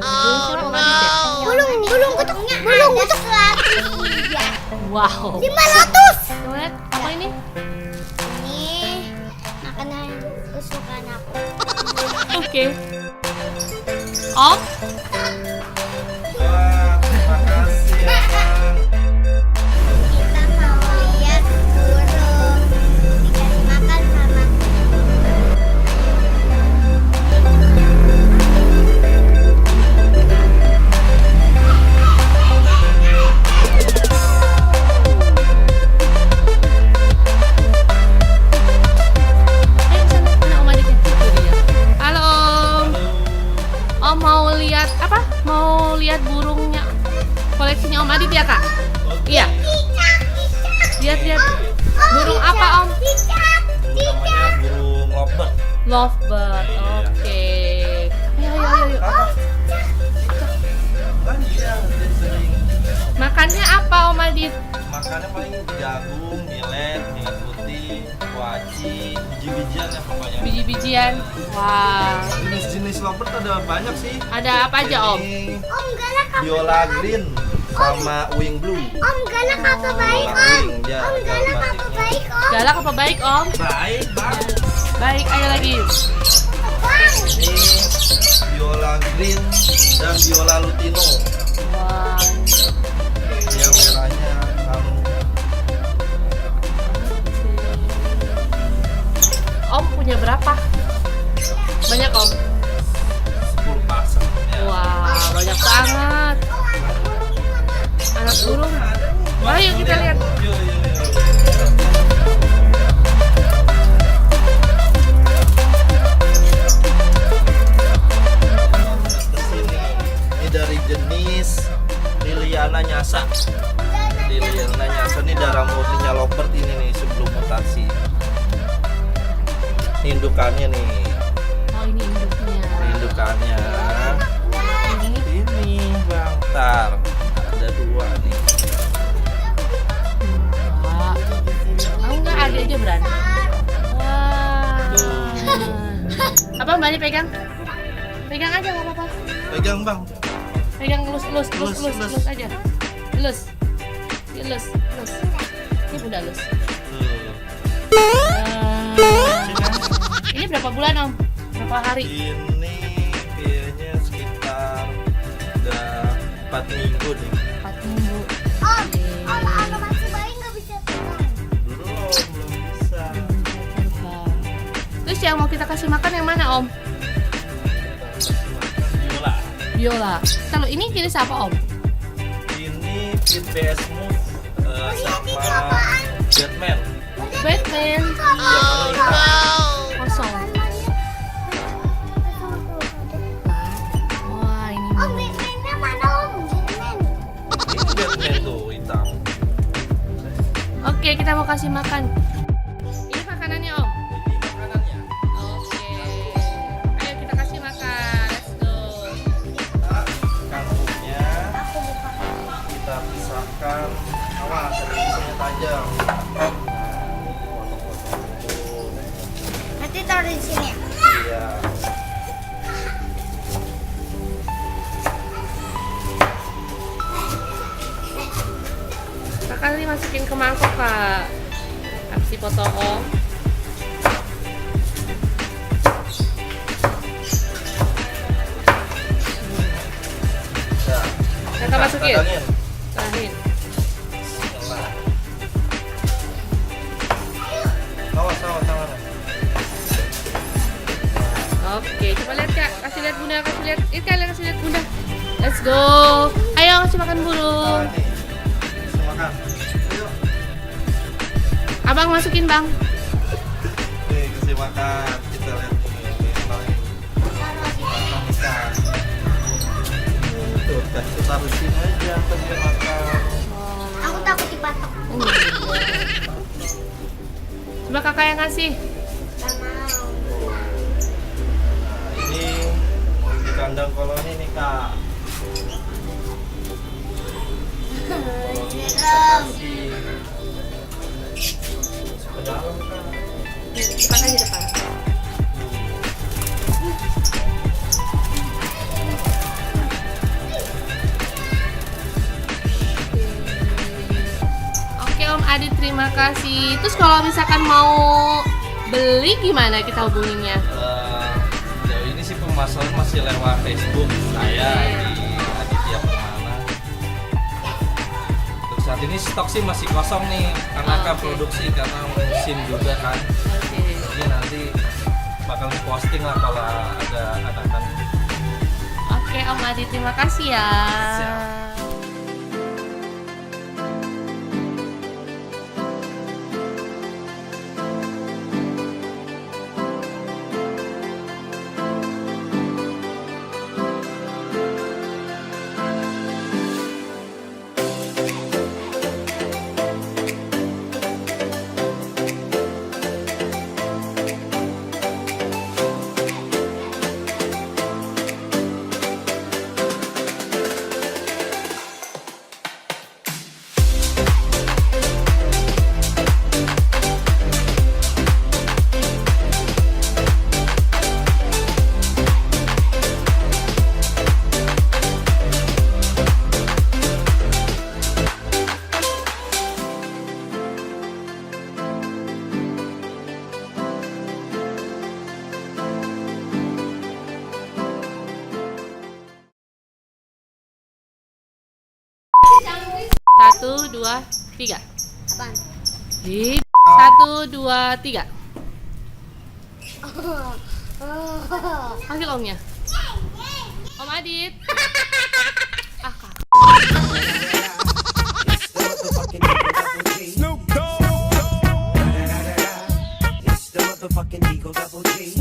Siapa Om Adit ya? Bulung kutuk. Wow. 500. Coba lihat, apa ini? Ini makanan kesukaan aku. Oke. Om? Wah, terima kasih ya, Bang. Kita mau lihat burung dikasih makan sama Ayo sana, mana Om Aditnya? Itu dia. Halo Om. Om mau lihat apa? Mau lihat burungnya koleksinya Om Adit ya Kak? Iya. Lihat. Burung apa Om? Namanya burung lovebird. Lovebird. Oke. Ayo. Apa? Kan iya, dia sering Makannya apa Om Adit? makannya paling jagung, millet putih, kuaci, biji-bijian ya pokoknya. Biji-bijian. Wah. Jenis-jenis lovebird ada banyak sih. Ada apa aja Om? Ini Om galak apa? Viola green sama wing blue. Om galak apa baik Om? Ya, Om galak apa baik Om? Galak apa baik Om? Baik, Bang. Baik, ayo lagi. Bang. Ini viola green dan viola lutino. Wah. Yang merahnya Om punya berapa? Banyak Om? 10 pasang. Ya. Wah, banyak banget. Anak burung. Ayo kita lihat. Yuk. Kesini. Ini dari jenis Liliana nyasa. Liliana nyasa ini darah murninya lovebird ini nih sebelum mutasi. Indukannya nih, Oh, ini induknya. indukannya. Ini Ini Bang, tar ada 2 nih. Wah. Mau nggak ada aja berani? Wah. Apa Mbak Ani pegang? Pegang aja nggak apa-apa. Pegang Bang. Pegang lus Lus. aja. Lus. Lus. Ini udah lus. Ini berapa bulan Om? Berapa hari? Ini kayaknya sekitar udah 4 minggu nih. 4 minggu. Om apa masih bayi nggak bisa terbang? Belum bisa. Terus yang mau kita kasih makan yang mana Om? Viola. Biola. Kalau ini jenis apa Om? Ini Pit BS Move sama Batman. Batman. Kosong. Wah ini. Om Batman-nya mana Om? Batman. Ini Batman tuh hitam. Oke, kita mau kasih makan. Ini makanannya Om. Ini makanannya. Oke. Ayo kita kasih makan. Let's go. Kangkungnya kita pisahkan. Awas, ada pisaunya tajam. Nah, ini potong-potong dulu. Nanti taruh di sini ya. Iya. Kakak tadi masukin ke mangkok Kak. Kasih foto Om. Nah, Kakak masukin. tadangin. Tahin. Nah. Awas tangannya. Oke, coba lihat Kak. Kasih lihat Bunda, kasih lihat. Ini kalian kasih lihat Bunda. Let's go. Ayo kasih makan burung. Nah, ini. Bisa makan. Ayo. Abang masukin Bang. Nih, kasih makan. Kita lihat nih. Makan ikan. Tuh, kita taruh sini aja. Kita makan. Aku takut dipatok. Coba kakak yang kasih. Gak mau. Nah, ini di kandang koloni nih, Kak. Koloni kita kasih. Ke dalam, Kak. Depan aja depan. terima kasih. Terus kalau misalkan mau beli gimana kita hubunginnya? Sejauh ini sih pemasaran masih lewat Facebook saya di Aditya Permana. Untuk saat ini stok sih masih kosong nih karena kan produksi karena musim juga kan. Jadi nanti bakal posting lah kalau ada anakan. Oke Om Adit, terima kasih ya. Siap. Satu, dua, tiga. Apaan? Satu, dua, tiga. Panggil omnya. Om Adit. Ah, Kak. Snoop Dogg. It's the motherfucking Eagle Double G.